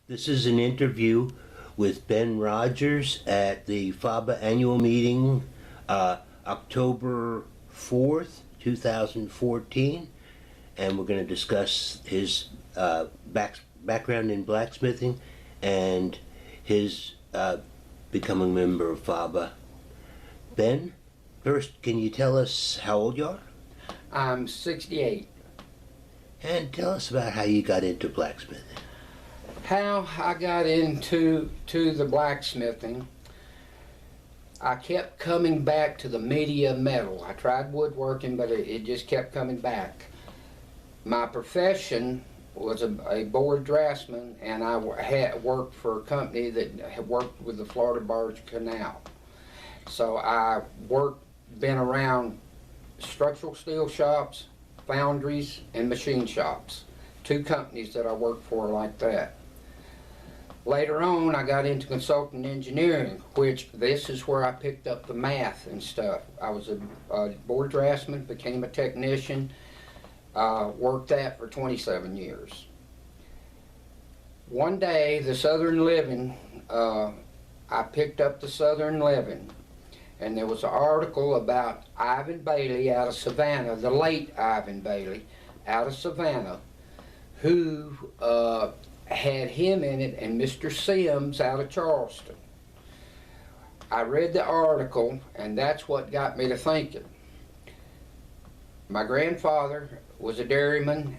This is an interview with Ben Rogers at the FABA annual meeting, October 4th, 2014, and we're going to discuss his background in blacksmithing and his becoming a member of FABA. Ben, first, can you tell us how old you are? I'm 68. And tell us about how you got into blacksmithing. How I got into the blacksmithing, I kept coming back to the media metal. I tried woodworking, but it just kept coming back. My profession was a board draftsman, and I had worked for a company that had worked with the Florida Barge Canal. So I been around structural steel shops, foundries, and machine shops. Two companies that I worked for like that. Later on, I got into consulting engineering, which this is where I picked up the math and stuff. I was a board draftsman, became a technician, worked that for 27 years. One day, the Southern Living, I picked up the Southern Living, and there was an article about Ivan Bailey out of Savannah, the late Ivan Bailey out of Savannah, who had him in it, and Mr. Sims out of Charleston. I read the article, and that's what got me to thinking. My grandfather was a dairyman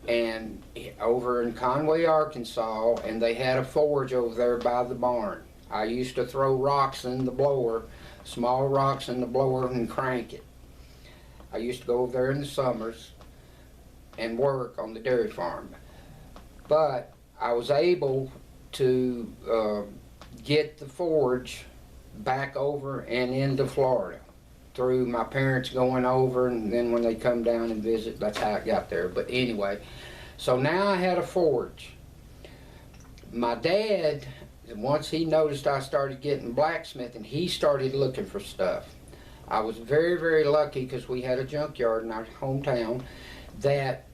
and over in Conway, Arkansas, and they had a forge over there by the barn. I used to throw rocks in the blower, small rocks in the blower, and crank it. I used to go over there in the summers and work on the dairy farm. But I was able to get the forge back over and into Florida through my parents going over, and then when they come down and visit, that's how it got there. But anyway, so now I had a forge. My dad, once he noticed I started getting blacksmithing, he started looking for stuff. I was very, very lucky because we had a junkyard in our hometown that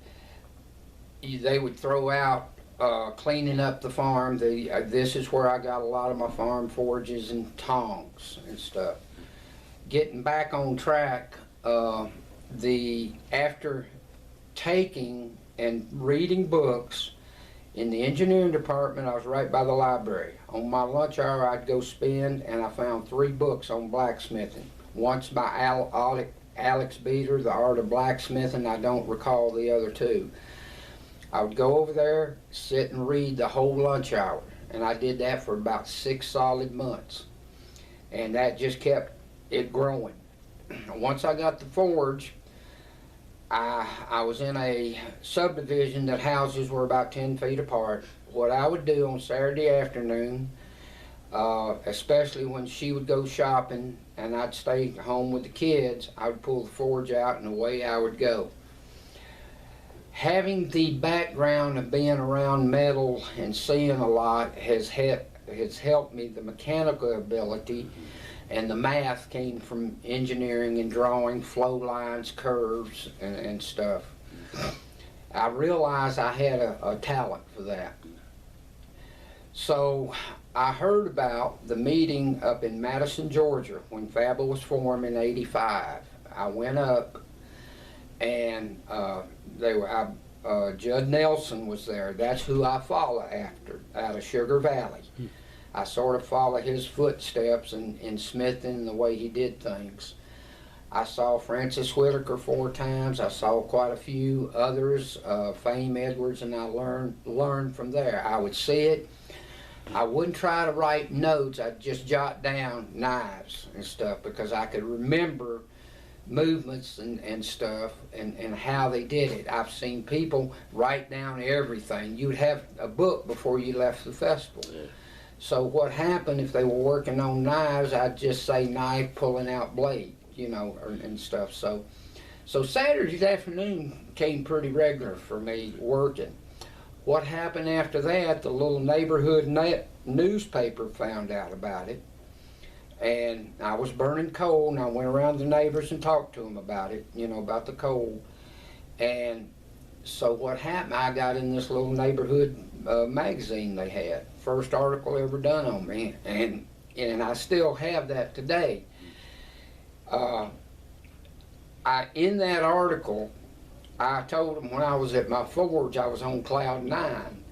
they would throw out cleaning up the farm. This is where I got a lot of my farm forges and tongs and stuff. Getting back on track, after taking and reading books in the engineering department, I was right by the library. On my lunch hour, I'd go spend, and I found 3 books on blacksmithing. Once by Alex Beater, The Art of Blacksmithing. I don't recall the other 2. I would go over there, sit and read the whole lunch hour, and I did that for about 6 solid months, and that just kept it growing. Once I got the forge, I was in a subdivision that houses were about 10 feet apart. What I would do on Saturday afternoon, especially when she would go shopping and I'd stay home with the kids, I would pull the forge out and away I would go. Having the background of being around metal and seeing a lot has helped me. The mechanical ability and the math came from engineering and drawing flow lines, curves, and stuff. I realized I had a talent for that. So I heard about the meeting up in Madison, Georgia, when FABA was formed in '85. I went up, and Judd Nelson was there. That's who I follow after, out of Sugar Valley. I sort of follow his footsteps in smithing, the way he did things. I saw Francis Whitaker 4 times. I saw quite a few others, Fame Edwards, and I learned from there. I would see it. I wouldn't try to write notes. I'd just jot down knives and stuff because I could remember movements and stuff and how they did it. I've seen people write down everything. You'd have a book before you left the festival. Yeah. So what happened if they were working on knives, I'd just say knife pulling out blade, and stuff. So Saturday afternoon came pretty regular for me working. What happened after that, the little neighborhood newspaper found out about it. And I was burning coal, and I went around the neighbors and talked to them about it, about the coal. And so what happened, I got in this little neighborhood magazine they had. First article ever done on me, and I still have that today. In that article, I told them when I was at my forge, I was on cloud 9,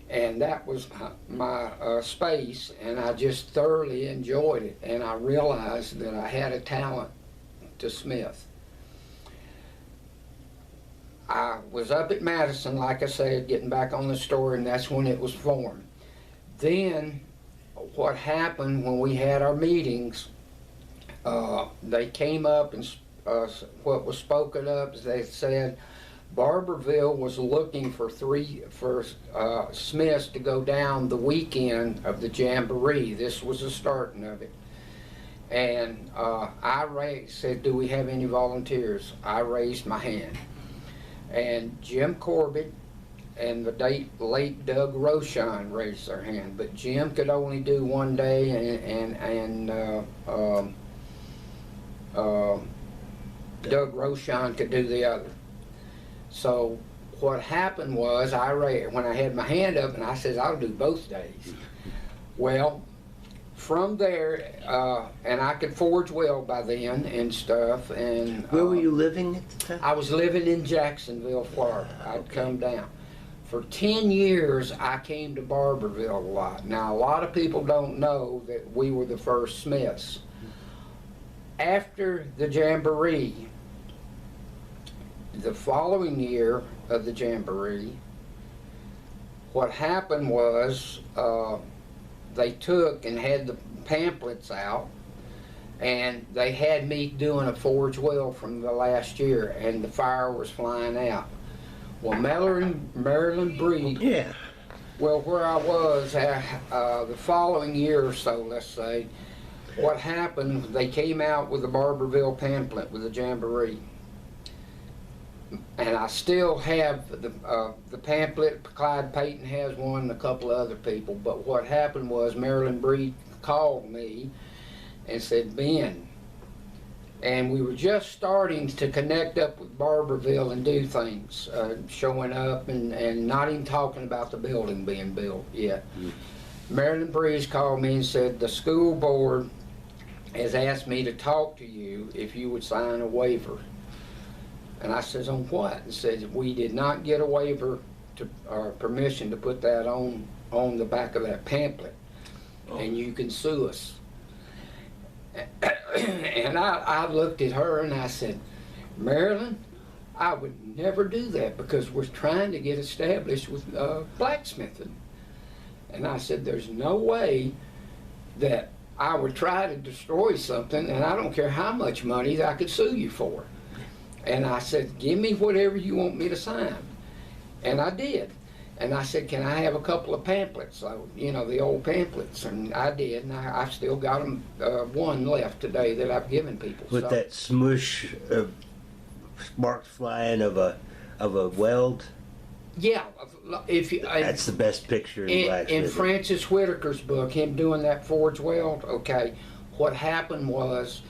and that was my space, and I just thoroughly enjoyed it, and I realized that I had a talent to smith. I was up at Madison, like I said, getting back on the story, and that's when it was formed. Then, what happened when we had our meetings, they came up and what was spoken up is they said Barberville was looking for smiths to go down the weekend of the Jamboree. This was the starting of it. And I said, do we have any volunteers? I raised my hand. And Jim Corbett and the late Doug Rochon raised their hand, but Jim could only do one day, and Doug Rochon could do the other. So what happened was, when I had my hand up, and I said, I'll do both days. Well, from there, and I could forge well by then and stuff. And where were you living at the time? I was living in Jacksonville, Florida. I'd come down. For 10 years, I came to Barberville a lot. Now, a lot of people don't know that we were the first smiths. After the Jamboree, the following year of the Jamboree, what happened was they took and had the pamphlets out, and they had me doing a forge well from the last year, and the fire was flying out. Well, Marilyn Breed, Yeah. well, where I was the following year or so, let's say, what happened, they came out with the Barberville pamphlet with the Jamboree. And I still have the pamphlet. Clyde Payton has one, and a couple of other people. But what happened was Marilyn Breed called me and said, Ben, and we were just starting to connect up with Barberville and do things, showing up and not even talking about the building being built yet. Marilyn Breed called me and said, the school board has asked me to talk to you if you would sign a waiver. And I says, on what? And says, we did not get a waiver or permission to put that on the back of that pamphlet, and you can sue us. And I looked at her and I said, Marilyn, I would never do that because we're trying to get established with blacksmithing. And I said, there's no way that I would try to destroy something, and I don't care how much money that I could sue you for. And I said, give me whatever you want me to sign. And I did. And I said, can I have a couple of pamphlets? So, you know, the old pamphlets. And I did. And I've still got them, one left today that I've given people. With that smush sparks flying of a weld? Yeah. If you, That's the best picture in blacksmithing. In Francis Whitaker's book, him doing that forge weld, okay, what happened was,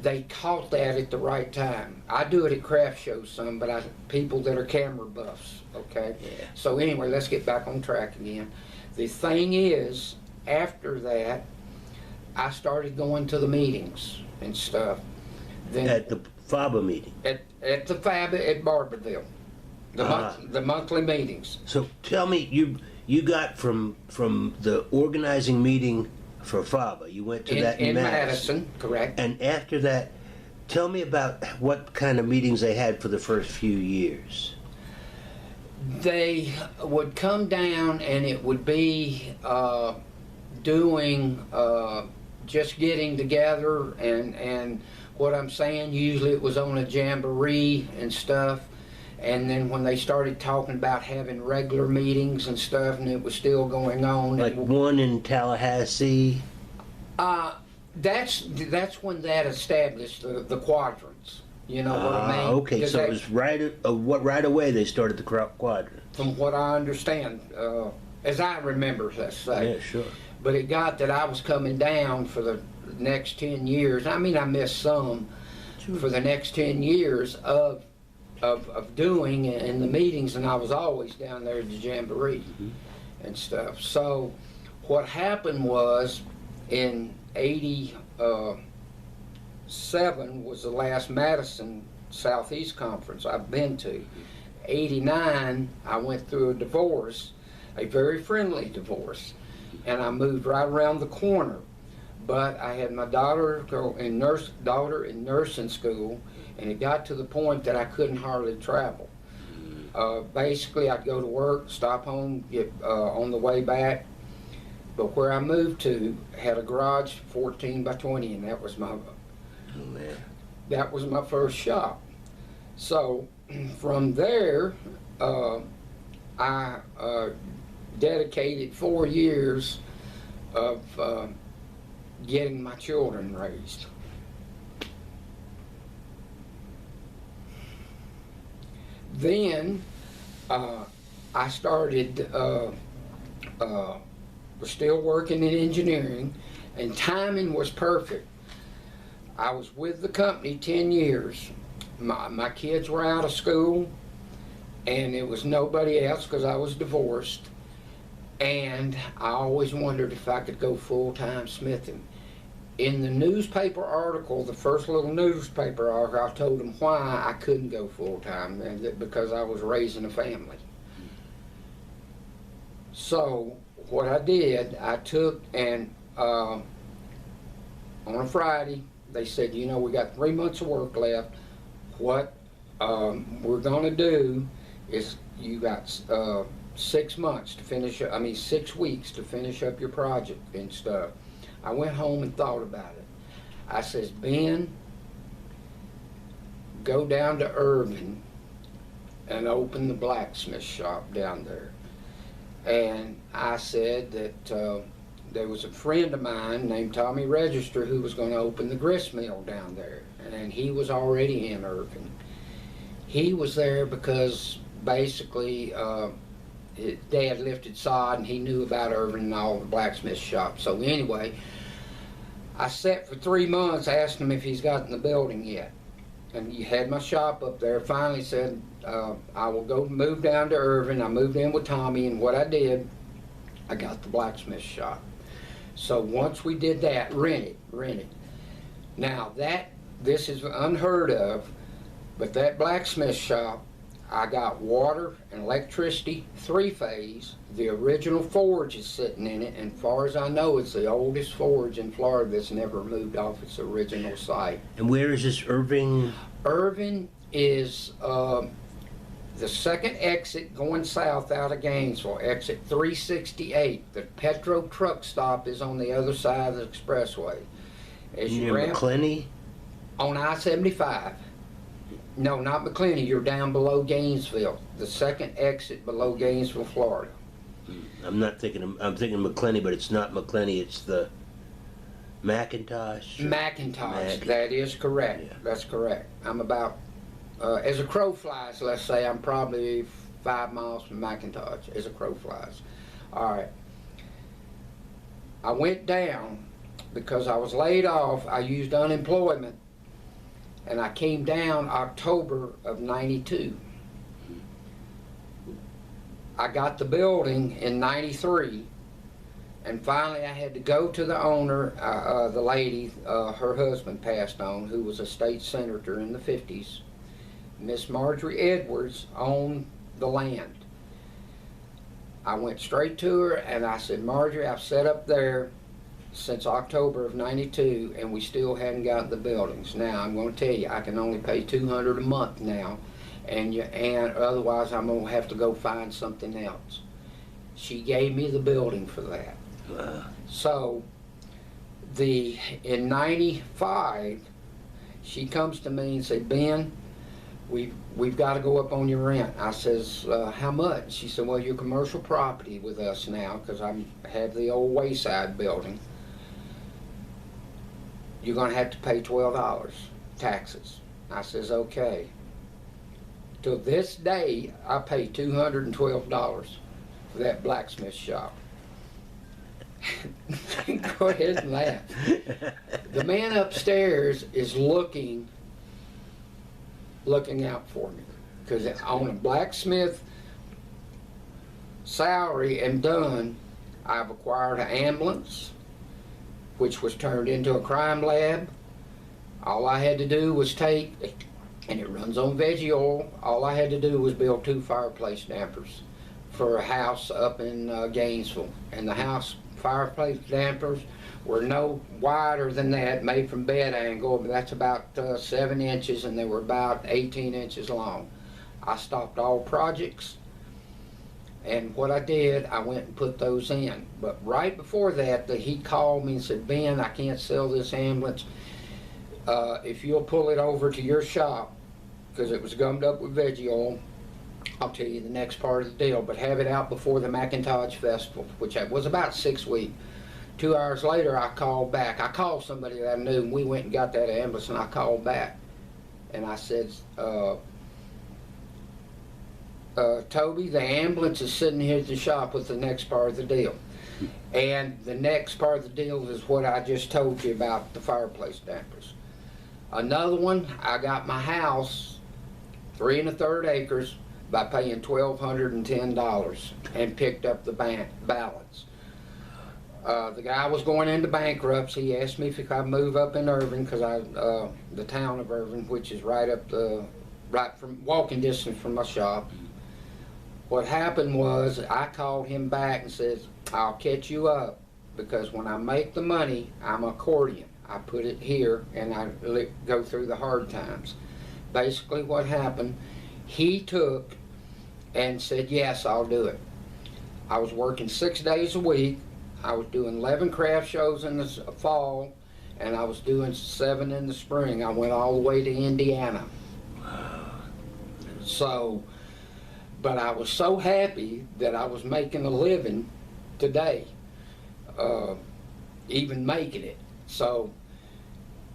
they caught that at the right time. I do it at craft shows some, but people that are camera buffs, okay? Yeah. So anyway, let's get back on track again. The thing is, after that, I started going to the meetings and stuff. Then At the FABA meeting? At the FABA at Barberville, the monthly meetings. So tell me, you got from the organizing meeting for FABA, you went to that in Madison, correct. And after that, tell me about what kind of meetings they had for the first few years. They would come down and it would be doing, just getting together and what I'm saying, usually it was on a jamboree and stuff. And then when they started talking about having regular meetings and stuff, and it was still going on. Like one in Tallahassee? That's when that established the quadrants. You know what I mean? Okay, so it was right away they started the quadrants. From what I understand, as I remember, let's say. Yeah, sure. But it got that I was coming down for the next 10 years. I mean, I missed some. Sure. For the next 10 years of doing in the meetings, and I was always down there at the Jamboree. and stuff. So what happened was in '87 was the last Madison Southeast Conference I've been to. '89 I went through a divorce, a very friendly divorce, and I moved right around the corner. But I had my daughter in nursing school, and it got to the point that I couldn't hardly travel. Basically, I'd go to work, stop home, get on the way back. But where I moved to had a garage 14 by 20, and that was my first shop. So from there, I dedicated 4 years of getting my children raised. Then I started, was still working in engineering, and timing was perfect. I was with the company 10 years. My kids were out of school, and it was nobody else because I was divorced. And I always wondered if I could go full-time smithing. In the newspaper article, the first little newspaper article, I told them why I couldn't go full-time, and because I was raising a family. So what I did, I took and on a Friday, they said, you know, we got 3 months of work left. What we're going to do is you got 6 months to finish, 6 weeks to finish up your project and stuff. I went home and thought about it. I says, Ben, go down to Irvine and open the blacksmith shop down there. And I said that there was a friend of mine named Tommy Register who was going to open the grist mill down there. And he was already in Irvine. He was there because basically his dad lifted sod and he knew about Irvine and all the blacksmith shops. So anyway, I sat for 3 months, asked him if he's gotten the building yet. And he had my shop up there. Finally said, I will go move down to Irvine. I moved in with Tommy, and what I did, I got the blacksmith shop. So once we did that, rented. Now this is unheard of, but that blacksmith shop, I got water and electricity, 3-phase. The original forge is sitting in it, and as far as I know, it's the oldest forge in Florida that's never moved off its original site. And where is this, Irving? Irvine is the second exit going south out of Gainesville, exit 368. The Petro truck stop is on the other side of the expressway. As you Near McClenny? On I-75. No, not McClenny. You're down below Gainesville. The second exit below Gainesville, Florida. I'm thinking McClenny, but it's not McClenny. It's the McIntosh. McIntosh. That is correct. Yeah. That's correct. I'm about, as a crow flies, let's say I'm probably 5 miles from McIntosh, as a crow flies. All right. I went down because I was laid off. I used unemployment. And I came down October of '92. I got the building in '93, and finally I had to go to the owner, the lady, her husband passed on, who was a state senator in the 50s. Miss Marjorie Edwards owned the land. I went straight to her and I said, Marjorie, I've set up there since October of '92, and we still hadn't gotten the buildings. Now, I'm going to tell you, I can only pay $200 a month now, and otherwise I'm going to have to go find something else. She gave me the building for that. So, in '95, she comes to me and said, Ben, we've got to go up on your rent. I says, how much? She said, well, you're commercial property with us now, because I have the old Wayside building. You're going to have to pay $12 taxes. I says, okay. To this day, I pay $212 for that blacksmith shop. Go ahead and laugh. The man upstairs is looking out for me, because on a blacksmith salary am done, I've acquired an ambulance, which was turned into a crime lab. All I had to do was take, and it runs on veggie oil, all I had to do was build 2 fireplace dampers for a house up in Gainesville. And the house fireplace dampers were no wider than that, made from bed angle, but that's about 7 inches, and they were about 18 inches long. I stopped all projects, and what I did, I went and put those in. But right before that, he called me and said, Ben, I can't sell this ambulance. If you'll pull it over to your shop, because it was gummed up with veggie oil, I'll tell you the next part of the deal, but have it out before the McIntosh Festival, which was about 6 weeks. 2 hours later, I called back. I called somebody that I knew, and we went and got that ambulance, and I called back. And I said, Toby, the ambulance is sitting here at the shop with the next part of the deal. And the next part of the deal is what I just told you about, the fireplace dampers. Another one, I got my house, 3 1/3 acres, by paying $1,210 and picked up the balance. The guy was going into bankruptcy. He asked me if I'd move up in Irvine, because the town of Irvine, which is right from walking distance from my shop. What happened was I called him back and said, I'll catch you up, because when I make the money, I'm accordion. I put it here and I go through the hard times. Basically what happened, he took and said, yes, I'll do it. I was working 6 days a week. I was doing 11 craft shows in the fall, and I was doing 7 in the spring. I went all the way to Indiana. So, but I was so happy that I was making a living today, even making it. So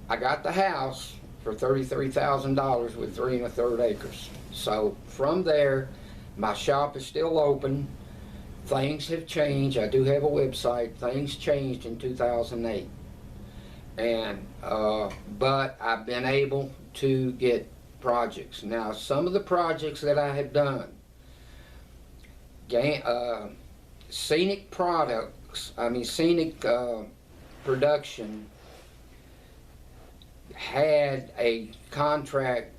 I got the house for $33,000 with 3 1/3 acres. So from there, my shop is still open. Things have changed. I do have a website. Things changed in 2008. And, but I've been able to get projects. Now, some of the projects that I have done, scenic production had a contract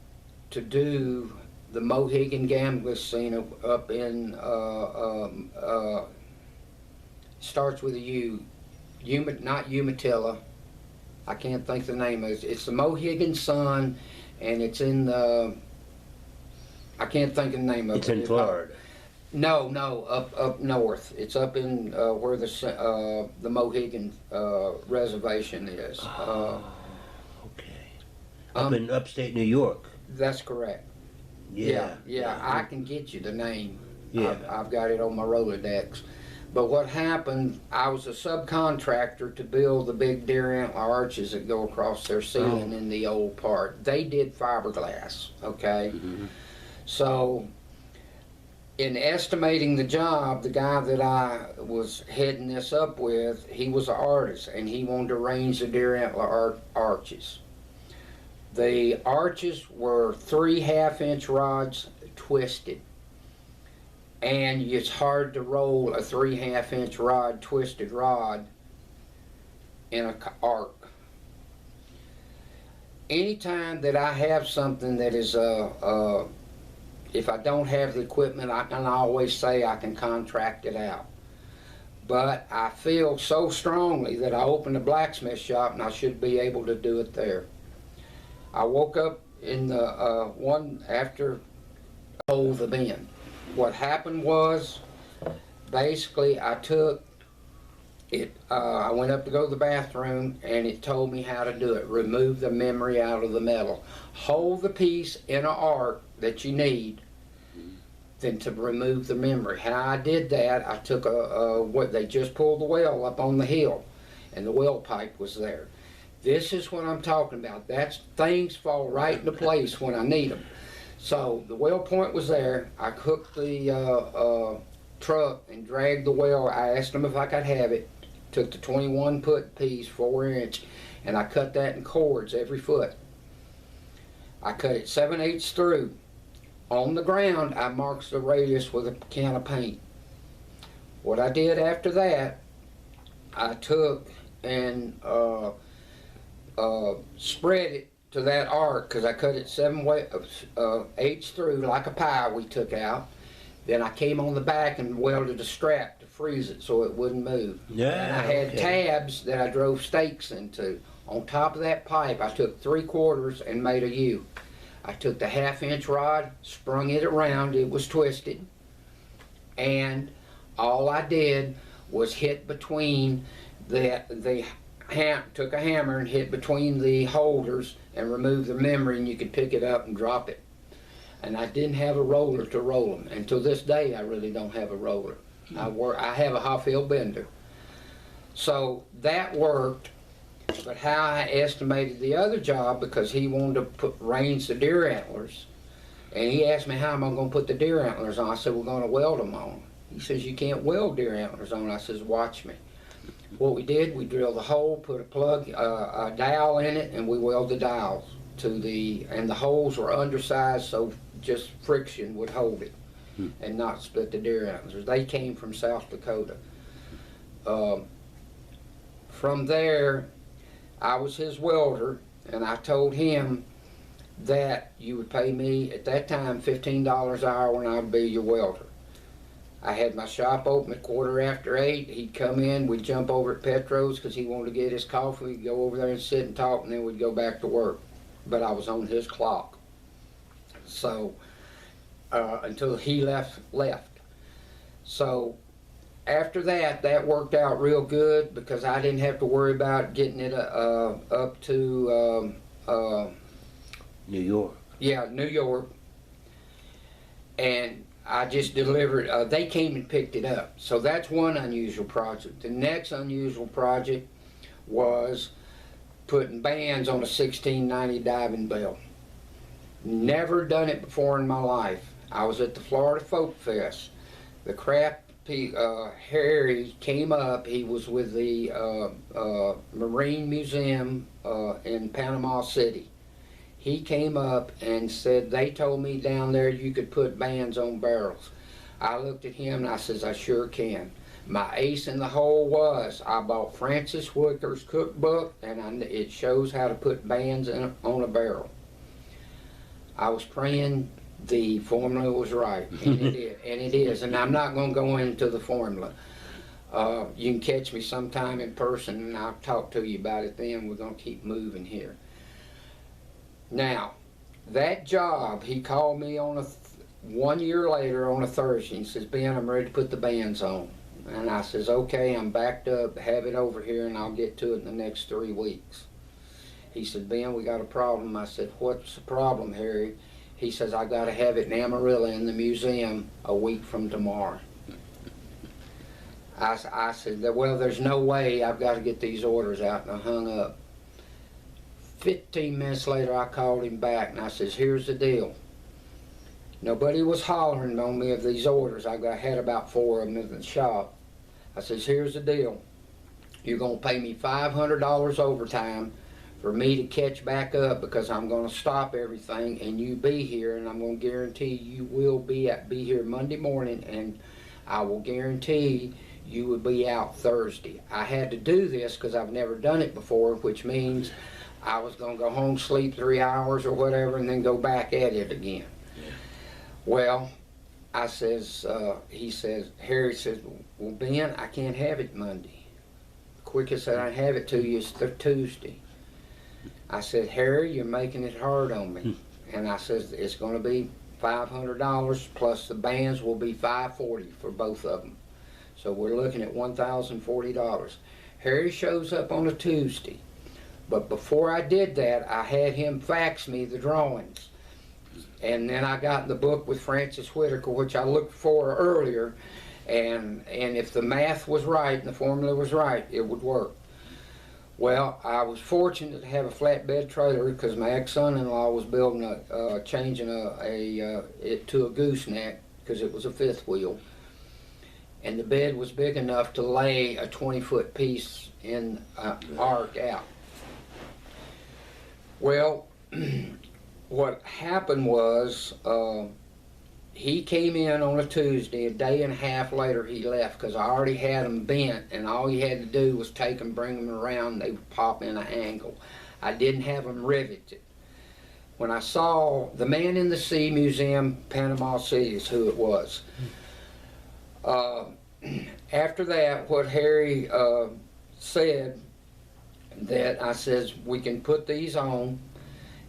to do the Mohegan gambling scene up in, starts with a U, not Umatilla, I can't think the name of it. It's the Mohegan Sun, and it's in the, I can't think of the name of it. It's in Florida. No, up north. It's up in where the Mohegan reservation is. Okay. Up in upstate New York. That's correct. Yeah. I can get you the name. Yeah. I've got it on my Rolodex. But what happened, I was a subcontractor to build the big deer antler arches that go across their ceiling in the old part. They did fiberglass, okay? Mm-hmm. So, in estimating the job, the guy that I was heading this up with, he was an artist, and he wanted to arrange the deer antler arches. The arches were 3 1/2-inch rods twisted. And it's hard to roll a 3 1/2-inch rod, twisted rod, in an arc. Anytime that I have something that is, if I don't have the equipment, I can always say I can contract it out. But I feel so strongly that I opened a blacksmith shop and I should be able to do it there. I woke up in the one after I hold the bin. What happened was, basically I took it, I went up to go to the bathroom and it told me how to do it. Remove the memory out of the metal. Hold the piece in an arc that you need, then to remove the memory. How I did that, I took what they just pulled the well up on the hill, and the well pipe was there. This is what I'm talking about. Things fall right into place when I need them. So the well point was there. I hooked the truck and dragged the well. I asked them if I could have it. Took the 21-foot piece, 4-inch, and I cut that in cords every foot. I cut it 7/8 through. On the ground, I marked the radius with a can of paint. What I did after that, I took and spread it to that arc, because I cut it 7/8 through like a pie we took out. Then I came on the back and welded a strap to freeze it so it wouldn't move. Yeah, and I had tabs that I drove stakes into. On top of that pipe, I took 3/4 and made a U. I took the 1/2-inch rod, sprung it around, it was twisted, and all I did was hit between took a hammer and hit between the holders and removed the memory, and you could pick it up and drop it. And I didn't have a roller to roll them. And to this day, I really don't have a roller. I have a Hoffield bender. So that worked. But how I estimated the other job, because he wanted to put reins to deer antlers, and he asked me how am I going to put the deer antlers on. I said, we're going to weld them on. He says, you can't weld deer antlers on. I says, watch me. What we did, we drilled a hole, put a plug, a dowel in it, and we welded the dowels to and the holes were undersized, so just friction would hold it and not split the deer antlers. They came from South Dakota. From there, I was his welder, and I told him that you would pay me, at that time, $15 an hour, and I'd be your welder. I had my shop open at 8:15. He'd come in, we'd jump over at Petro's because he wanted to get his coffee. We'd go over there and sit and talk, and then we'd go back to work. But I was on his clock. So, until he left. So, after that, that worked out real good because I didn't have to worry about getting it up to New York. Yeah, New York. And I just delivered, they came and picked it up. So that's one unusual project. The next unusual project was putting bands on a 1690 diving bell. Never done it before in my life. I was at the Florida Folk Fest. The Harry came up, he was with the Marine Museum in Panama City. He came up and said, they told me down there you could put bands on barrels. I looked at him and I says, I sure can. My ace in the hole was, I bought Francis Wicker's cookbook, and it shows how to put bands on a barrel. I was praying the formula was right, and it is, and I'm not going to go into the formula. You can catch me sometime in person, and I'll talk to you about it then. We're going to keep moving here. Now, that job, he called me on 1 year later on a Thursday and says, Ben, I'm ready to put the bands on. And I says, okay, I'm backed up, have it over here, and I'll get to it in the next 3 weeks. He said, Ben, we got a problem. I said, what's the problem, Harry? He says, I got to have it in Amarillo in the museum a week from tomorrow. I said, well, there's no way. I've got to get these orders out, and I hung up. 15 minutes later, I called him back, and I says, here's the deal. Nobody was hollering on me of these orders. I had about 4 of them in the shop. I says, here's the deal. You're going to pay me $500 overtime for me to catch back up, because I'm going to stop everything and you be here, and I'm going to guarantee you will be here Monday morning, and I will guarantee you will be out Thursday. I had to do this because I've never done it before, which means I was going to go home, sleep 3 hours or whatever, and then go back at it again. Yeah. Well, I says, Harry says, well, Ben, I can't have it Monday. The quickest that I have it to you is Tuesday. I said, Harry, you're making it hard on me. And I says, it's going to be $500 plus the bands will be $540 for both of them. So we're looking at $1,040. Harry shows up on a Tuesday. But before I did that, I had him fax me the drawings. And then I got in the book with Francis Whitaker, which I looked for earlier. And if the math was right and the formula was right, it would work. Well, I was fortunate to have a flatbed trailer because my ex-son-in-law was building changing it to a gooseneck because it was a 5th wheel. And the bed was big enough to lay a 20-foot piece in arc out. Well, what happened was he came in on a Tuesday. A day and a half later he left because I already had them bent, and all he had to do was take them, bring them around, and they would pop in an angle. I didn't have them riveted. When I saw the Man in the Sea Museum, Panama City is who it was. After that, what Harry said, that I says, we can put these on,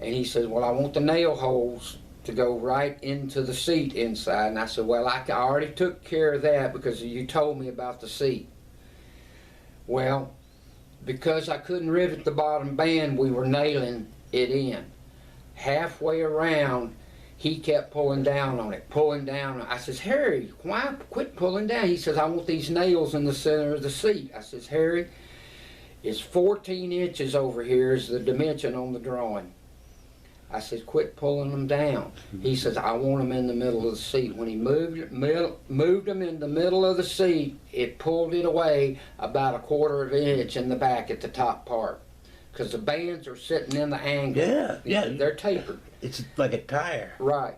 and he says, well, I want the nail holes to go right into the seat inside. And I said, well, I already took care of that because you told me about the seat. Well, because I couldn't rivet the bottom band, we were nailing it in. Halfway around, he kept pulling down on it, pulling down. I says, Harry, why quit pulling down? He says, I want these nails in the center of the seat. I says, Harry, it's 14 inches over here is the dimension on the drawing. I said, quit pulling them down. He says, I want them in the middle of the seat. When he moved them in the middle of the seat, it pulled it away about 1/4 of an inch in the back at the top part. Because the bands are sitting in the angle. Yeah. They're tapered. It's like a tire. Right.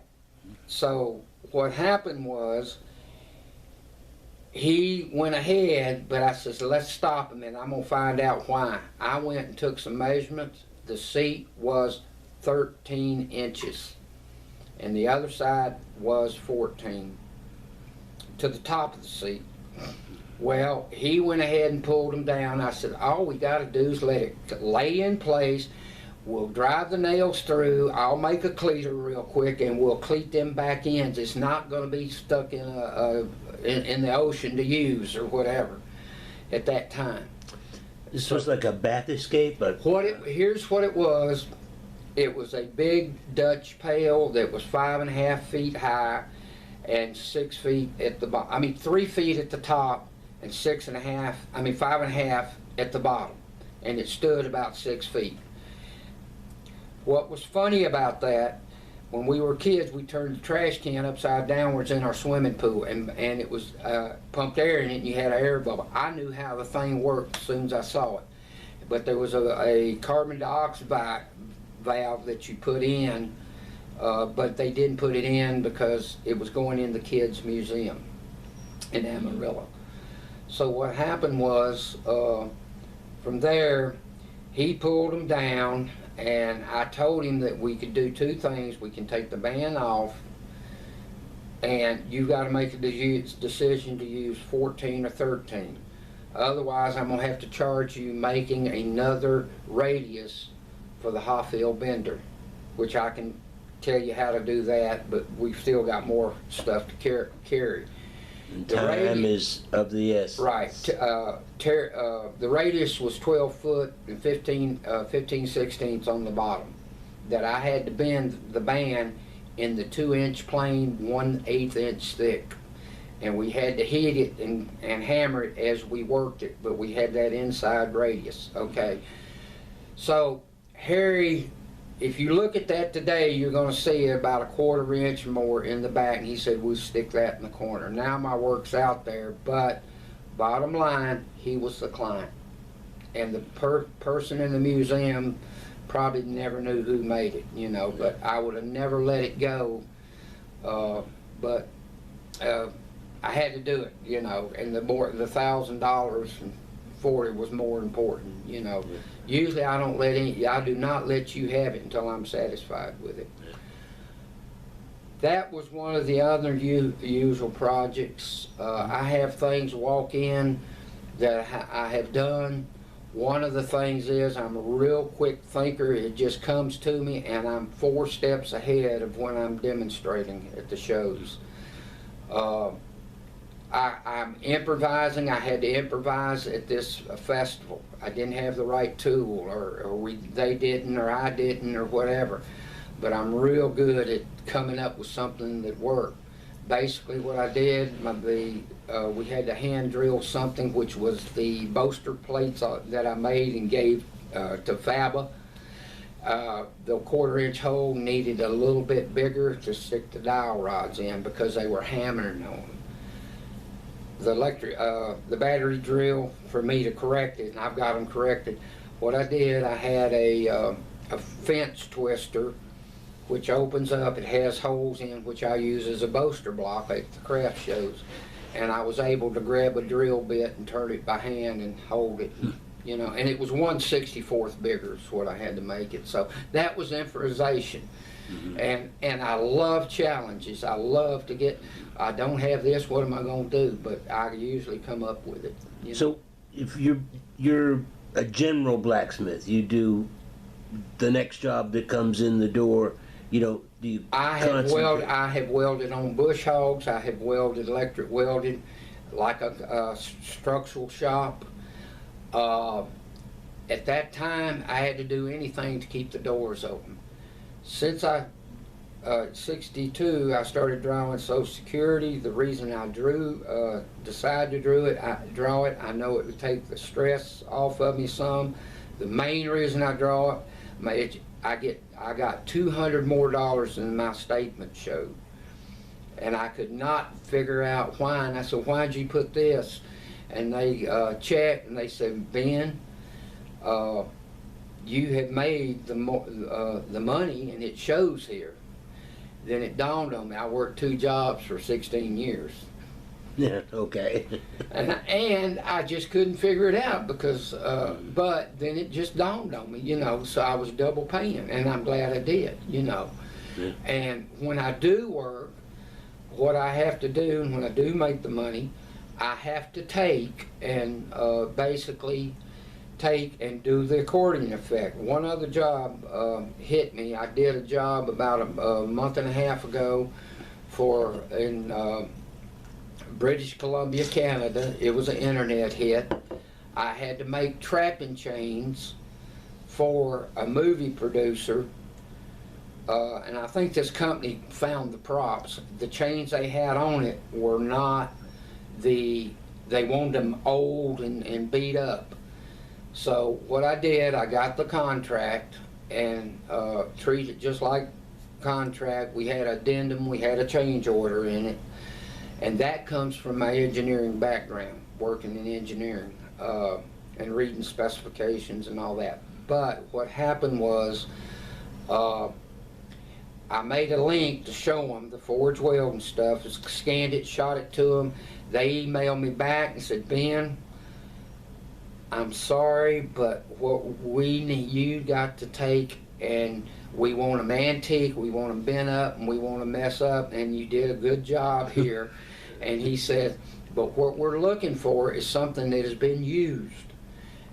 So what happened was, he went ahead, but I says, let's stop him and I'm going to find out why. I went and took some measurements. The seat was 13 inches and the other side was 14 to the top of the seat. Well, he went ahead and pulled them down. I said, all we got to do is let it lay in place. We'll drive the nails through. I'll make a cleater real quick and we'll cleat them back ends. It's not going to be stuck in in the ocean to use or whatever at that time. This was like a bath escape, but here's what it was. It was a big Dutch pail that was 5.5 feet high and 6 feet at the bottom. I mean, 3 feet at the top and 5.5 at the bottom. And it stood about 6 feet. What was funny about that, when we were kids, we turned the trash can upside downwards in our swimming pool, and it was pumped air in it, and you had an air bubble. I knew how the thing worked as soon as I saw it. But there was a carbon dioxide valve that you put in, but they didn't put it in because it was going in the kids' museum in Amarillo. So what happened was, from there, he pulled them down, and I told him that we could do two things. We can take the band off, and you got to make a decision to use 14 or 13. Otherwise, I'm going to have to charge you making another radius for the Hoffield bender, which I can tell you how to do that, but we've still got more stuff to carry. Time is of the essence. Right. The radius was 12 foot and 15/16 on the bottom. That I had to bend the band in the 2-inch plane, 1/8 inch thick. And we had to hit it and hammer it as we worked it, but we had that inside radius, okay? So, Harry, if you look at that today, you're going to see about 1/4 inch more in the back, and he said, we'll stick that in the corner. Now my work's out there, but bottom line, he was the client. And the person in the museum probably never knew who made it, you know, but I would have never let it go. But I had to do it, you know, and the $1,000 for it was more important, you know. Usually I do not let you have it until I'm satisfied with it. That was one of the other usual projects. I have things walk in that I have done. One of the things is I'm a real quick thinker. It just comes to me and I'm 4 steps ahead of when I'm demonstrating at the shows. I'm improvising. I had to improvise at this festival. I didn't have the right tool, or they didn't, or I didn't, or whatever. But I'm real good at coming up with something that worked. Basically what I did, we had to hand drill something, which was the Boaster plates that I made and gave to FABA. The 1/4 inch hole needed a little bit bigger to stick the dowel rods in because they were hammering on them. The battery drill for me to correct it, and I've got them corrected. What I did, I had a fence twister which opens up. It has holes in, which I use as a bolster block at the craft shows. And I was able to grab a drill bit and turn it by hand and hold it, you know. And it was 1/64 bigger is what I had to make it. So that was improvisation. And I love challenges. I love to get, I don't have this, what am I going to do? But I usually come up with it. You know? So if you're a general blacksmith, you do the next job that comes in the door, you know, do you I have welded on bush hogs. I have welded, electric welded, like a structural shop. At that time, I had to do anything to keep the doors open. Since 62, I started drawing Social Security. The reason I decided to draw it, I know it would take the stress off of me some. The main reason I draw it, I got $200 more than my statement showed. And I could not figure out why. And I said, why'd you put this? And they checked and they said, Ben, you have made the money and it shows here. Then it dawned on me, I worked 2 jobs for 16 years. Yeah, okay. and I just couldn't figure it out because, but then it just dawned on me, you know, so I was double paying, and I'm glad I did, you know. Yeah. And when I do work, what I have to do, and when I do make the money, I have to take and basically take and do the accordion effect. One other job hit me. I did a job about a month and a half ago in British Columbia, Canada. It was an internet hit. I had to make trapping chains for a movie producer, and I think this company found the props. The chains they had on it were not they wanted them old and beat up. So what I did, I got the contract and treated it just like contract. We had an addendum, we had a change order in it. And that comes from my engineering background, working in engineering and reading specifications and all that. But what happened was I made a link to show them the forge weld and stuff, scanned it, shot it to them. They emailed me back and said, Ben, I'm sorry, but what we need, you got to take, and we want them antique, we want them bent up, and we want them mess up, and you did a good job here. And he said, but what we're looking for is something that has been used.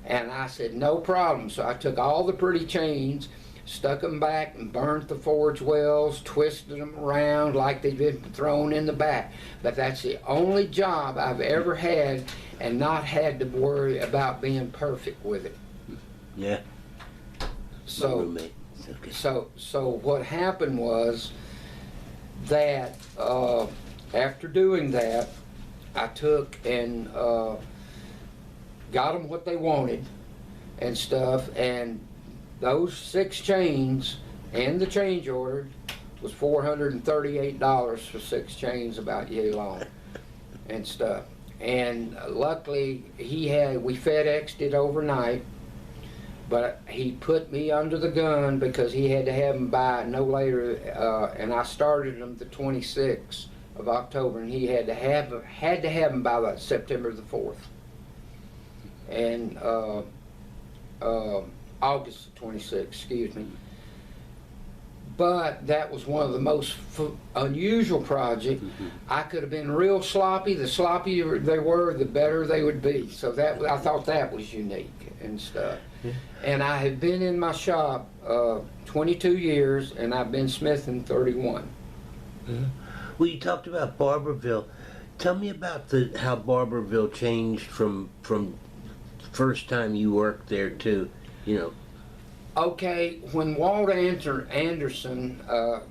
And I said, no problem. So I took all the pretty chains, stuck them back and burnt the forge wells, twisted them around like they'd been thrown in the back. But that's the only job I've ever had and not had to worry about being perfect with it. Yeah. So, so what happened was that after doing that, I took and got them what they wanted and stuff, and those 6 chains and the change order was $438 for 6 chains about yay long and stuff. And luckily we FedExed it overnight, but he put me under the gun because he had to have them by no later, and I started them the 26th of October, and he had to have them by September the 4th. And August the 26th, excuse me. But that was one of the most unusual projects. I could have been real sloppy. The sloppier they were, the better they would be. So that, I thought that was unique and stuff. And I had been in my shop 22 years, and I've been smithing 31. Well, you talked about Barberville. Tell me about how Barberville changed from the first time you worked there to, you know. Okay, when Walt Anderson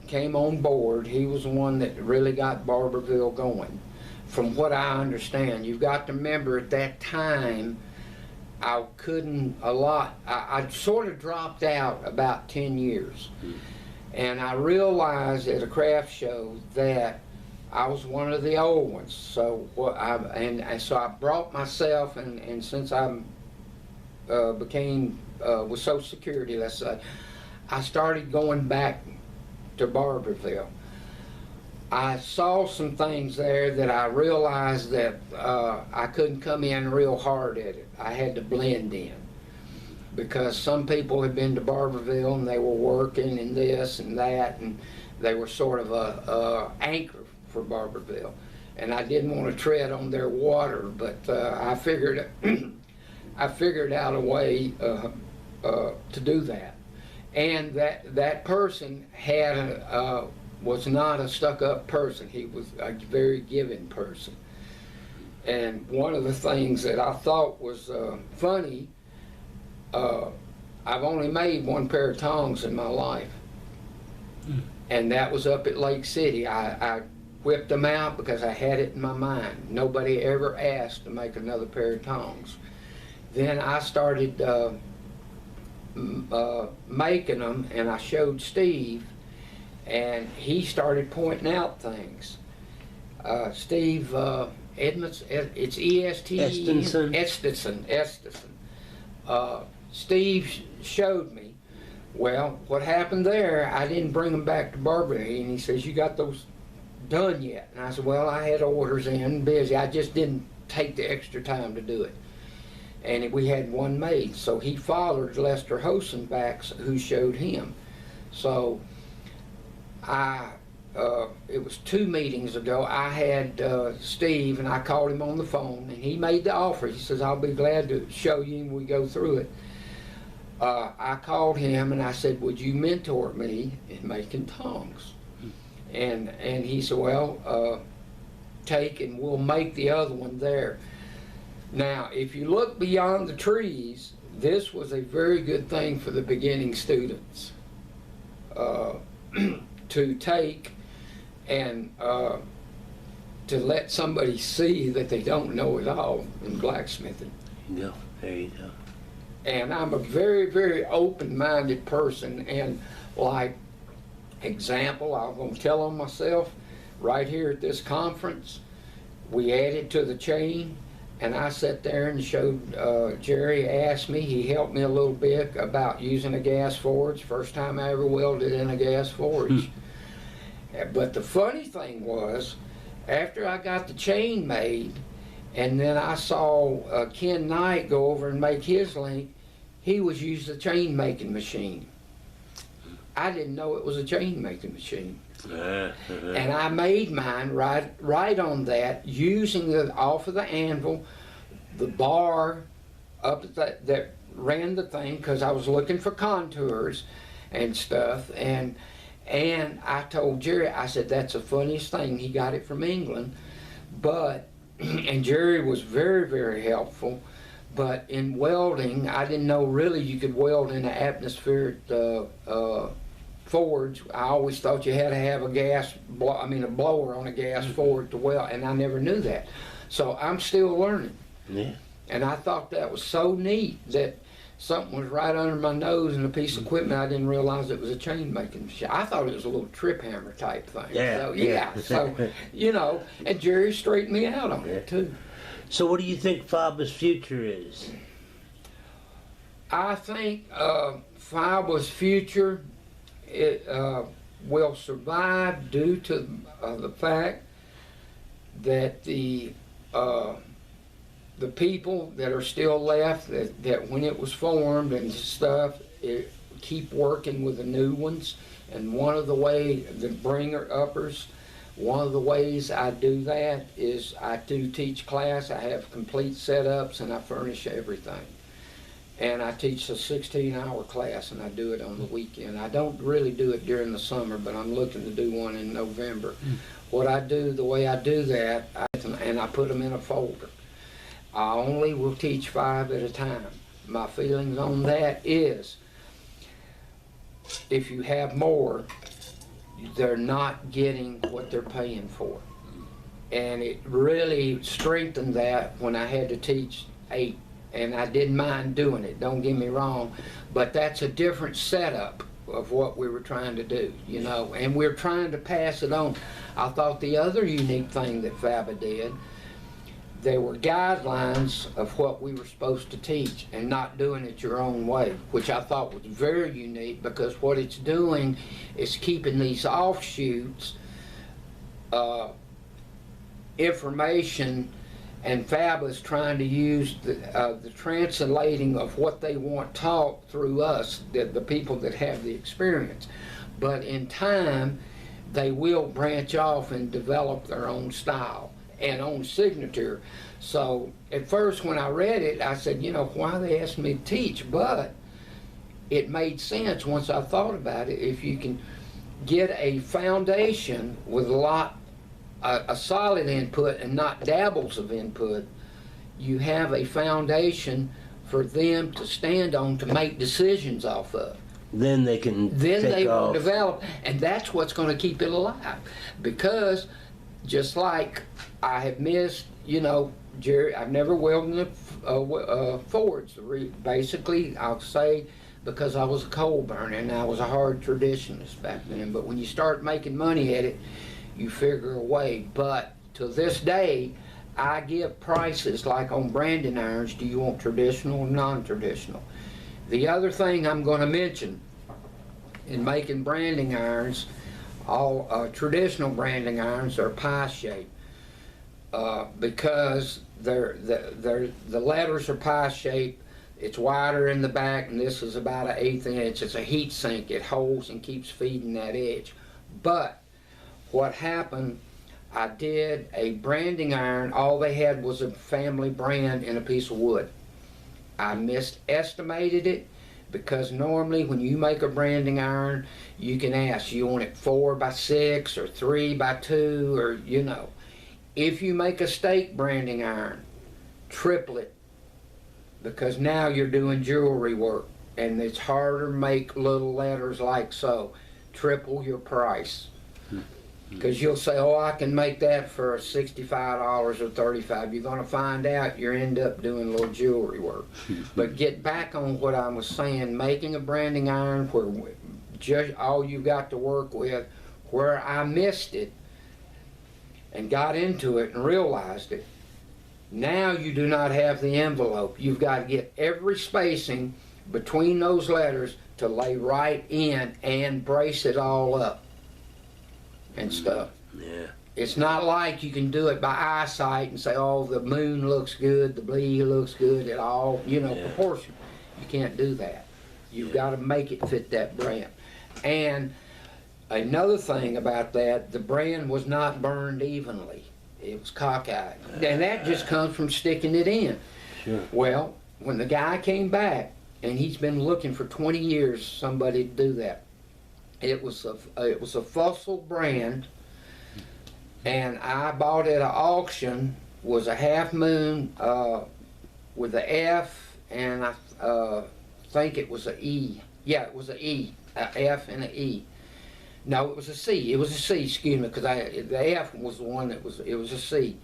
came on board, he was the one that really got Barberville going. From what I understand, you've got to remember at that time, I sort of dropped out about 10 years. And I realized at a craft show that I was one of the old ones. So so I brought myself, and since I became with Social Security, let's say, I started going back to Barberville. I saw some things there that I realized that I couldn't come in real hard at it. I had to blend in, because some people had been to Barberville and they were working and this and that, and they were sort of a anchor for Barberville. And I didn't want to tread on their water, but I figured out a way to do that. And that person was not a stuck-up person. He was a very giving person. And one of the things that I thought was funny, I've only made one pair of tongs in my life, and that was up at Lake City. I whipped them out because I had it in my mind. Nobody ever asked to make another pair of tongs. Then I started making them, and I showed Steve, and he started pointing out things. Steve Edmonds, it's Estenson. Estenson. Steve showed me. Well, what happened there, I didn't bring them back to Barbara, and he says, "You got those done yet?" And I said, "Well, I had orders in, busy. I just didn't take the extra time to do it." And we had one made, so he followed Lester Hosen back, who showed him. So it was 2 meetings ago, I had Steve, and I called him on the phone, and he made the offer. He says, "I'll be glad to show you," and we go through it. I called him and I said, "Would you mentor me in making tongs?" And he said, "Well, take and we'll make the other one there." Now, if you look beyond the trees, this was a very good thing for the beginning students to take and to let somebody see that they don't know it all in blacksmithing. No, there you go. And I'm a very, very open-minded person, and like example, I'm going to tell on myself, right here at this conference, we added to the chain, and I sat there and showed, Jerry asked me, he helped me a little bit about using a gas forge, first time I ever welded in a gas forge. But the funny thing was, after I got the chain made, and then I saw Ken Knight go over and make his link, he was using a chain making machine. I didn't know it was a chain making machine. And I made mine right on that, using off of the anvil, the bar up at that ran the thing, because I was looking for contours and stuff. And I told Jerry, I said, "That's the funniest thing." He got it from England, but and Jerry was very, very helpful. But in welding, I didn't know really you could weld in an atmospheric forge. I always thought you had to have a blower on a gas forge to weld, and I never knew that. So I'm still learning. Yeah. And I thought that was so neat that something was right under my nose and a piece of equipment. I didn't realize it was a chain making machine. I thought it was a little trip hammer type thing. Yeah. So, yeah. So, you know, and Jerry straightened me out on it too. So what do you think FABA's future is? I think FABA's future will survive due to the fact that the people that are still left, that when it was formed and stuff, keep working with the new ones. And one of the ways, the bringer-uppers, one of the ways I do that is I do teach class. I have complete setups and I furnish everything. And I teach a 16-hour class, and I do it on the weekend. I don't really do it during the summer, but I'm looking to do one in November. What I do, the way I do that, and I put them in a folder. I only will teach 5 at a time. My feelings on that is, if you have more, they're not getting what they're paying for. And it really strengthened that when I had to teach 8. And I didn't mind doing it, don't get me wrong, but that's a different setup of what we were trying to do, you know, and we're trying to pass it on. I thought the other unique thing that FABA did, there were guidelines of what we were supposed to teach and not doing it your own way, which I thought was very unique, because what it's doing is keeping these offshoots information, and FABA is trying to use the translating of what they want taught through us, the people that have the experience. But in time, they will branch off and develop their own style and own signature. So at first when I read it, I said, you know, why they asked me to teach? But it made sense once I thought about it. If you can get a foundation with a solid input and not dabbles of input, you have a foundation for them to stand on to make decisions off of. Then they can Then take they will off. develop, and that's what's going to keep it alive. Because just like I have missed, you know, Jerry, I've never welded Fords. Basically, I'll say because I was a coal burner and I was a hard traditionalist back then. But when you start making money at it, you figure a way. But to this day, I give prices like on branding irons. Do you want traditional or non-traditional? The other thing I'm going to mention in making branding irons, all traditional branding irons are pie shaped because the letters are pie shaped. It's wider in the back, and this is about 1/8 inch. It's a heat sink. It holds and keeps feeding that edge. But what happened, I did a branding iron. All they had was a family brand in a piece of wood. I misestimated it, because normally when you make a branding iron, you can ask, you want it 4x6 or 3x2, or you know. If you make a stake branding iron, triple it, because now you're doing jewelry work and it's harder to make little letters like so. Triple your price. Because you'll say, oh, I can make that for $65 or $35. You're going to find out you end up doing a little jewelry work. But get back on what I was saying, making a branding iron where just all you got to work with, where I missed it and got into it and realized it. Now you do not have the envelope. You've got to get every spacing between those letters to lay right in and brace it all up and stuff. Yeah. It's not like you can do it by eyesight and say, oh, the moon looks good, the blee looks good, it all, you know, proportion. You can't do that. You've got to make it fit that brand. And another thing about that, the brand was not burned evenly. It was cockeyed. And that just comes from sticking it in. Sure. Well, when the guy came back, and he's been looking for 20 years, somebody to do that. It was a Fussell brand, and I bought it at an auction. Was a half moon with a F, and I think it was a E. Yeah, it was a E, a F and a E. No, it was a C. It was a C. Excuse me, because the F was the one that was. It was a C.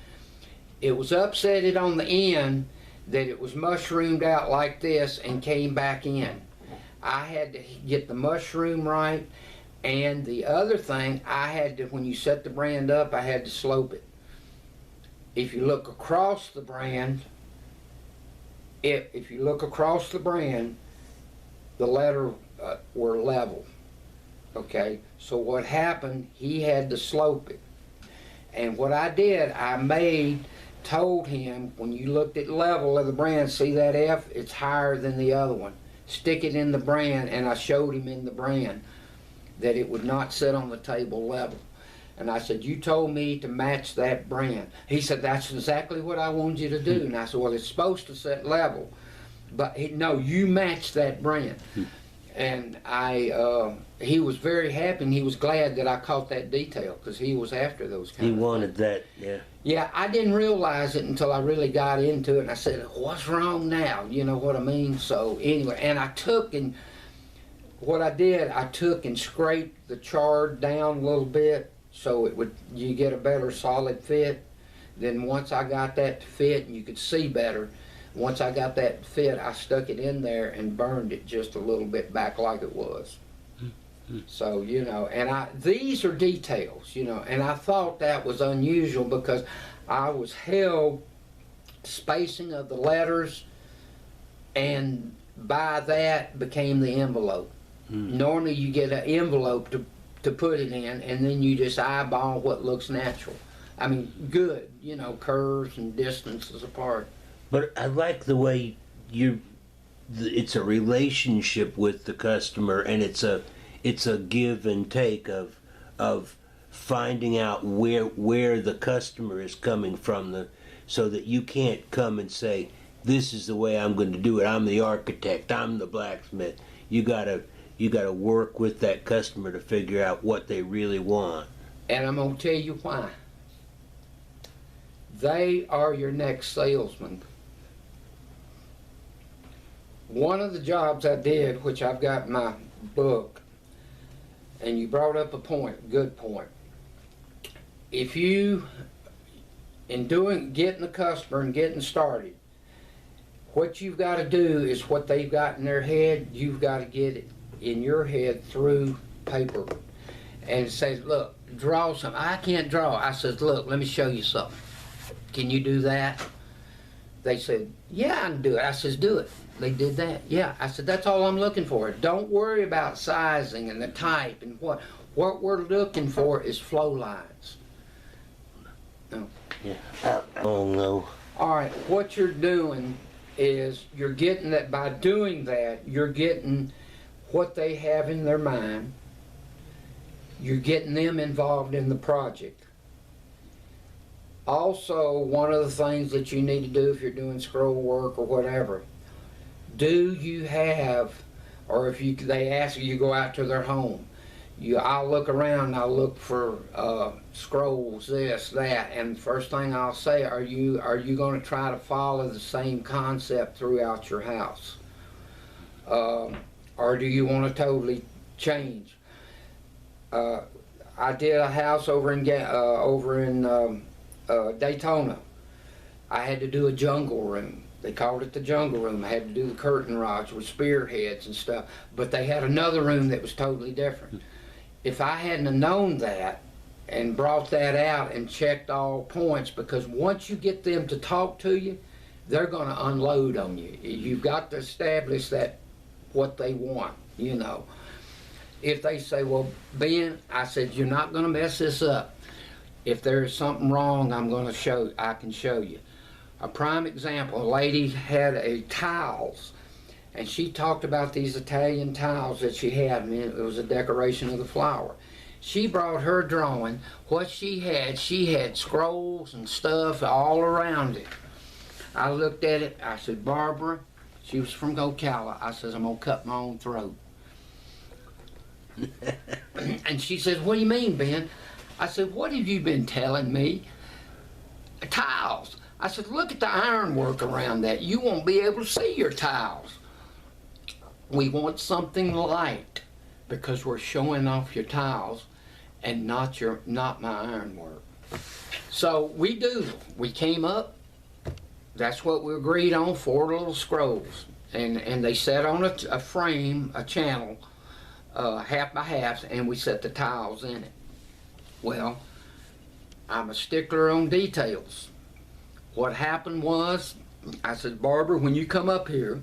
It was upsetted on the end that it was mushroomed out like this and came back in. I had to get the mushroom right, and the other thing, I had to, when you set the brand up, I had to slope it. If you look across the brand, if you look across the brand, the letter were level. Okay, so what happened, he had to slope it. And what I did, told him, when you looked at level of the brand, see that F, it's higher than the other one. Stick it in the brand, and I showed him in the brand that it would not sit on the table level. And I said, you told me to match that brand. He said, that's exactly what I wanted you to do. And I said, well, it's supposed to sit level. But no, you match that brand. And he was very happy, and he was glad that I caught that detail, because he was after those kind of He wanted things. that, yeah. Yeah, I didn't realize it until I really got into it, and I said, what's wrong now? You know what I mean? So anyway, and what I did, I took and scraped the chard down a little bit so you get a better solid fit. Then once I got that to fit, and you could see better, once I got that to fit, I stuck it in there and burned it just a little bit back like it was. So, you know, and these are details, you know, and I thought that was unusual because I was held spacing of the letters, and by that became the envelope. Normally you get an envelope to put it in, and then you just eyeball what looks natural. I mean, good, you know, curves and distances apart. But I like the way it's a relationship with the customer, and it's a give and take of finding out where the customer is coming from, so that you can't come and say, this is the way I'm going to do it. I'm the architect. I'm the blacksmith. You gotta work with that customer to figure out what they really want. And I'm gonna tell you why. They are your next salesman. One of the jobs I did, which I've got in my book, and you brought up a point, good point. If you, in getting the customer and getting started, what you've got to do is what they've got in their head, you've got to get it in your head through paper. And say, look, draw some. I can't draw. I said, look, let me show you something. Can you do that? They said, yeah, I can do it. I said, do it. They did that. Yeah. I said, that's all I'm looking for. Don't worry about sizing and the type and what. What we're looking for is flow lines. No. Yeah. Oh no. All right. What you're doing is you're getting that, by doing that, you're getting what they have in their mind. You're getting them involved in the project. Also, one of the things that you need to do if you're doing scroll work or whatever, do you have, or if they ask you, you go out to their home. I'll look around, I'll look for scrolls, this, that, and the first thing I'll say, are you going to try to follow the same concept throughout your house? Or do you want to totally change? I did a house over in Daytona. I had to do a jungle room. They called it the jungle room. I had to do the curtain rods with spearheads and stuff. But they had another room that was totally different. If I hadn't have known that and brought that out and checked all points, because once you get them to talk to you, they're going to unload on you. You've got to establish that what they want, you know. If they say, well, Ben, I said, you're not going to mess this up. If there's something wrong, I can show you. A prime example, a lady had tiles, and she talked about these Italian tiles that she had. I mean, it was a decoration of the flower. She brought her drawing. What she had scrolls and stuff all around it. I looked at it, I said, Barbara, she was from Ocala. I says, I'm going to cut my own throat. And she says, what do you mean, Ben? I said, what have you been telling me? Tiles. I said, look at the ironwork around that. You won't be able to see your tiles. We want something light because we're showing off your tiles and not my ironwork. So we came up, that's what we agreed on, 4 little scrolls. And they sat on a frame, a channel, half by half, and we set the tiles in it. Well, I'm a stickler on details. What happened was, I said, Barbara, when you come up here,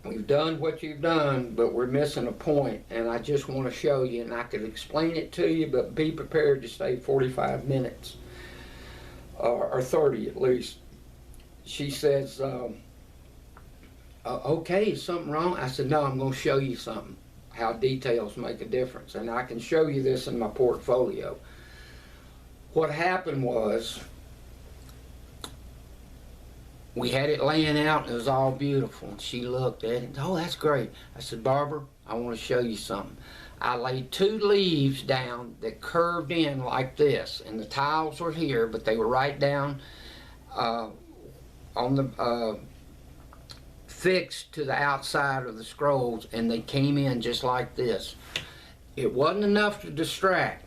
we've done what you've done, but we're missing a point, and I just want to show you, and I could explain it to you, but be prepared to stay 45 minutes, or 30 at least. She says, okay, is something wrong? I said, no, I'm going to show you something, how details make a difference, and I can show you this in my portfolio. What happened was, we had it laying out, and it was all beautiful, and she looked at it, oh, that's great. I said, Barbara, I want to show you something. I laid 2 leaves down that curved in like this, and the tiles were here, but they were right down on the fixed to the outside of the scrolls, and they came in just like this. It wasn't enough to distract.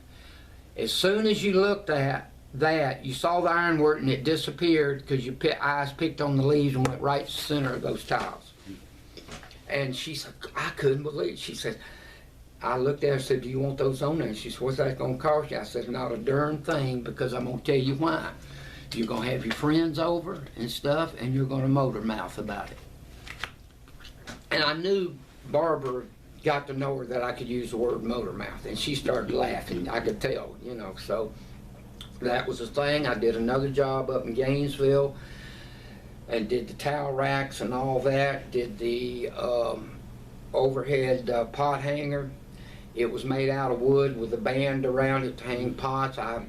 As soon as you looked at that, you saw the ironwork and it disappeared because your eyes picked on the leaves and went right to the center of those tiles. And she said, I couldn't believe it. She said, I looked at her and said, do you want those on there? And she said, what's that going to cost you? I said, not a darn thing, because I'm going to tell you why. You're gonna have your friends over and stuff, and you're gonna motor mouth about it. And I knew Barbara got to know her that I could use the word motor mouth, and she started laughing. I could tell, you know. So that was the thing. I did another job up in Gainesville, and did the towel racks and all that. Did the overhead pot hanger. It was made out of wood with a band around it to hang pots. I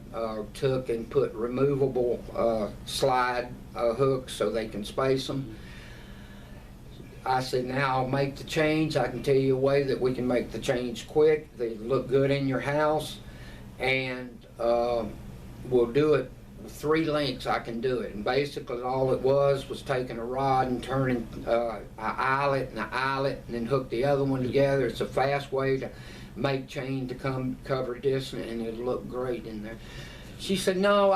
took and put removable slide hooks so they can space them. I said, now I'll make the change. I can tell you a way that we can make the change quick. They look good in your house, and we'll do it with 3 links. I can do it. And basically all it was taking a rod and turning an eyelet and an eyelet and then hook the other one together. It's a fast way to make chain to cover this, and it'll look great in there. She said, no,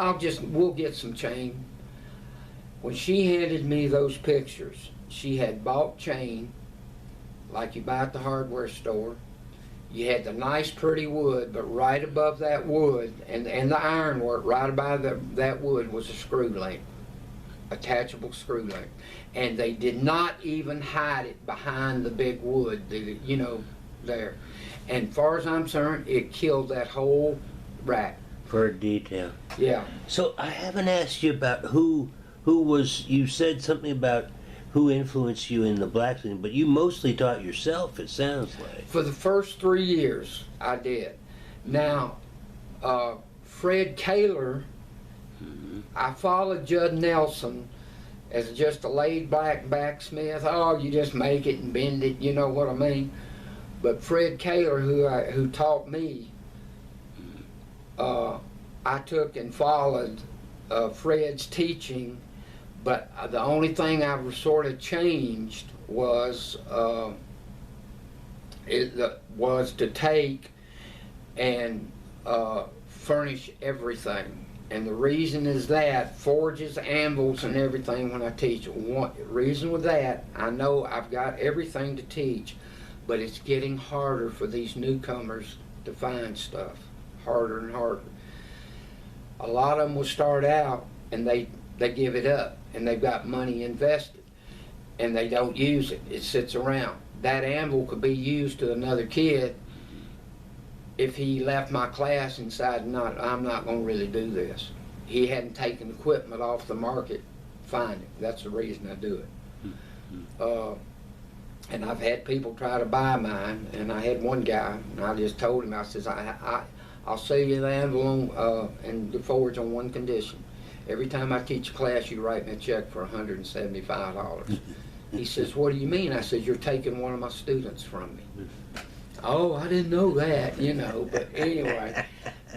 we'll get some chain. When she handed me those pictures, she had bought chain like you buy at the hardware store. You had the nice pretty wood, but right above that wood and the ironwork, right above that wood was a screw link, attachable screw link. And they did not even hide it behind the big wood, you know, there. And as far as I'm concerned, it killed that whole rack. For detail. Yeah. So I haven't asked you about who was, you said something about who influenced you in the blacksmithing, but you mostly taught yourself, it sounds like. For the first 3 years, I did. Now, Fred Kaler, I followed Judd Nelson as just a laid-back blacksmith. Oh, you just make it and bend it, you know what I mean? But Fred Kaler, who taught me, I took and followed Fred's teaching, but the only thing I sort of changed was to take and furnish everything. And the reason is that forges, anvils, and everything when I teach. Reason with that, I know I've got everything to teach, but it's getting harder for these newcomers to find stuff. Harder and harder. A lot of them will start out and they give it up, and they've got money invested and they don't use it. It sits around. That anvil could be used to another kid if he left my class and decided, I'm not going to really do this. He hadn't taken equipment off the market. Fine. That's the reason I do it. And I've had people try to buy mine, and I had one guy, and I just told him, I says, I'll sell you the anvil and the forge on one condition. Every time I teach a class, you write me a check for $175. He says, what do you mean? I said, you're taking one of my students from me. Oh, I didn't know that, you know, but anyway,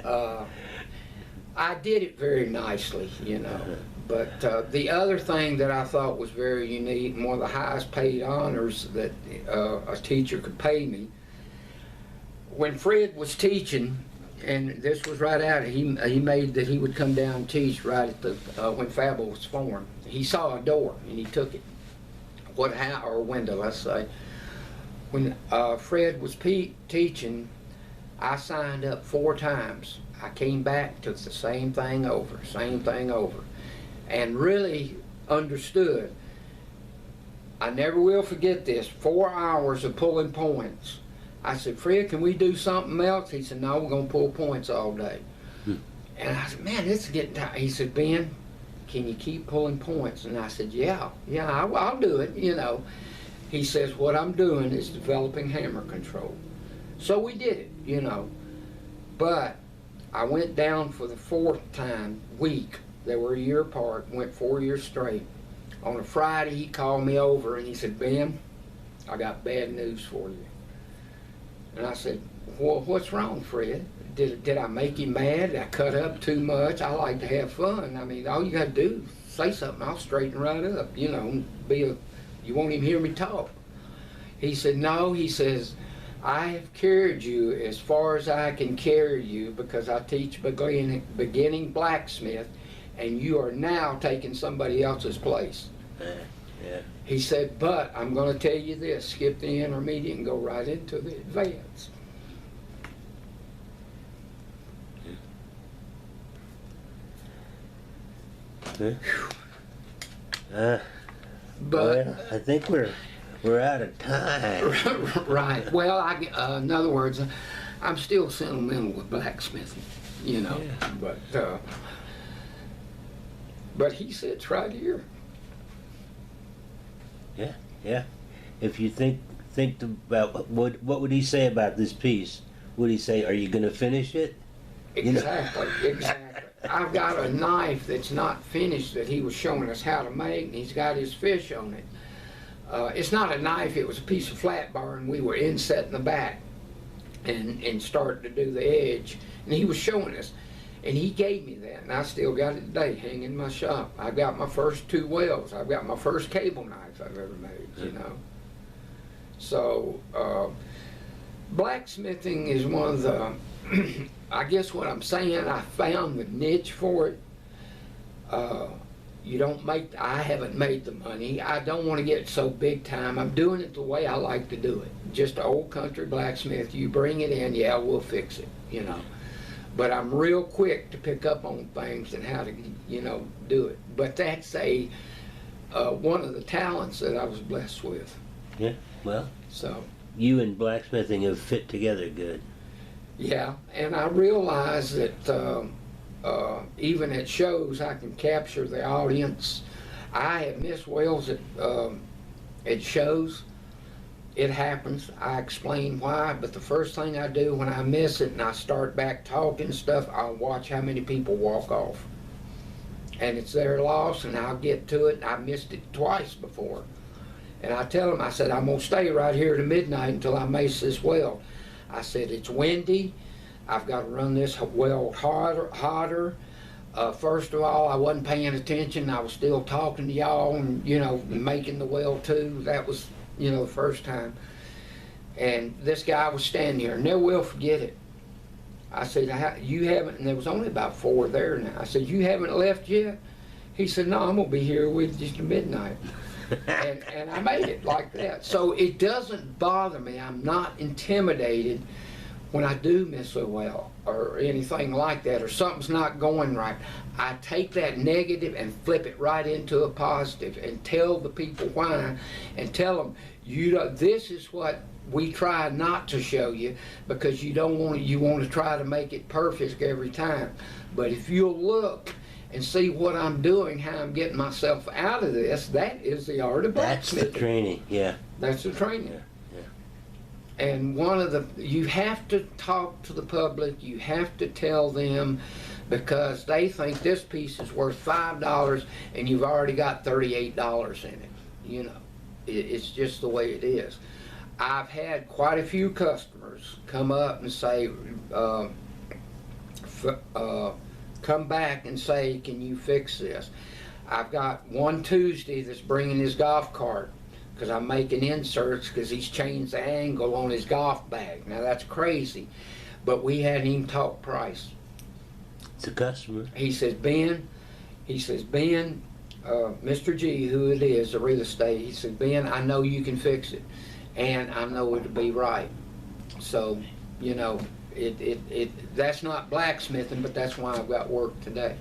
I did it very nicely, you know. But the other thing that I thought was very unique, and one of the highest paid honors that a teacher could pay me, when Fred was teaching, and this was right out, he made that he would come down and teach right at the, when FABA was formed. He saw a door and he took it, or a window, let's say. When Fred was teaching, I signed up 4 times. I came back, took the same thing over, and really understood. I never will forget this, 4 hours of pulling points. I said, Fred, can we do something else? He said, no, we're going to pull points all day. And I said, man, this is getting tired. He said, Ben, can you keep pulling points? And I said, yeah, I'll do it, you know. He says, what I'm doing is developing hammer control. So we did it, you know. But I went down for the 4th time, week. They were a year apart, went 4 years straight. On a Friday, he called me over and he said, Ben, I got bad news for you. And I said, well, what's wrong, Fred? Did I make you mad? Did I cut up too much? I like to have fun. I mean, all you got to do is say something, I'll straighten right up, you know, you won't even hear me talk. He said, no, he says, I have carried you as far as I can carry you because I teach beginning blacksmith, and you are now taking somebody else's place. Yeah. He said, but I'm going to tell you this, skip the intermediate and go right into the advanced. But well, I think we're out of time. right. Well, in other words, I'm still sentimental with blacksmithing, you know. Yeah. But he sits right here. Yeah, yeah. If you think about what would he say about this piece? Would he say, "Are you going to finish it?" Exactly, exactly. I've got a knife that's not finished that he was showing us how to make, and he's got his fish on it. It's not a knife, it was a piece of flat bar, and we were insetting the back and starting to do the edge. And he was showing us, and he gave me that, and I still got it today, hanging in my shop. I got my first 2 welds. I've got my first cable knife I've ever made, you know. So, blacksmithing is one of the, I guess what I'm saying, I found the niche for it. I haven't made the money. I don't want to get so big time. I'm doing it the way I like to do it. Just an old country blacksmith. You bring it in, yeah, we'll fix it, you know. But I'm real quick to pick up on things and how to, you know, do it. But that's one of the talents that I was blessed with. Yeah, well, so you and blacksmithing have fit together good. Yeah, and I realize that even at shows I can capture the audience. I have missed wells at shows. It happens. I explain why, but the first thing I do when I miss it and I start back talking stuff, I'll watch how many people walk off. And it's their loss, and I'll get to it. I missed it twice before. And I tell them, I said, I'm going to stay right here to midnight until I mace this weld. I said, it's windy. I've got to run this weld hotter. First of all, I wasn't paying attention. I was still talking to y'all and, you know, making the weld too. That was, you know, the first time. And this guy was standing here, and never will forget it. I said, you haven't, and there was only about 4 there now. I said, you haven't left yet? He said, no, I'm going to be here with you till midnight. and I made it like that. So it doesn't bother me. I'm not intimidated when I do miss a well or anything like that, or something's not going right. I take that negative and flip it right into a positive and tell the people why, and tell them, this is what we try not to show you, because you want to try to make it perfect every time. But if you'll look and see what I'm doing, how I'm getting myself out of this, that is the art of blacksmithing. That's the training, yeah. That's the training. Yeah. And you have to talk to the public, you have to tell them, because they think this piece is worth $5 and you've already got $38 in it. You know, it's just the way it is. I've had quite a few customers come up and say, come back and say, can you fix this? I've got one Tuesday that's bringing his golf cart, because I'm making inserts because he's changed the angle on his golf bag. Now that's crazy, but we hadn't even talked price. It's a customer. He says, Ben, Mr. G, who it is, the real estate, he said, Ben, I know you can fix it, and I know it'll be right. So, you know, that's not blacksmithing, but that's why I've got work today.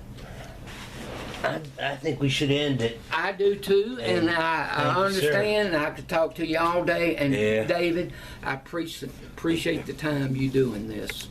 I think we should end it. I do too, and I understand, and I could talk to you all day. And yeah. David, I appreciate the time you doing this.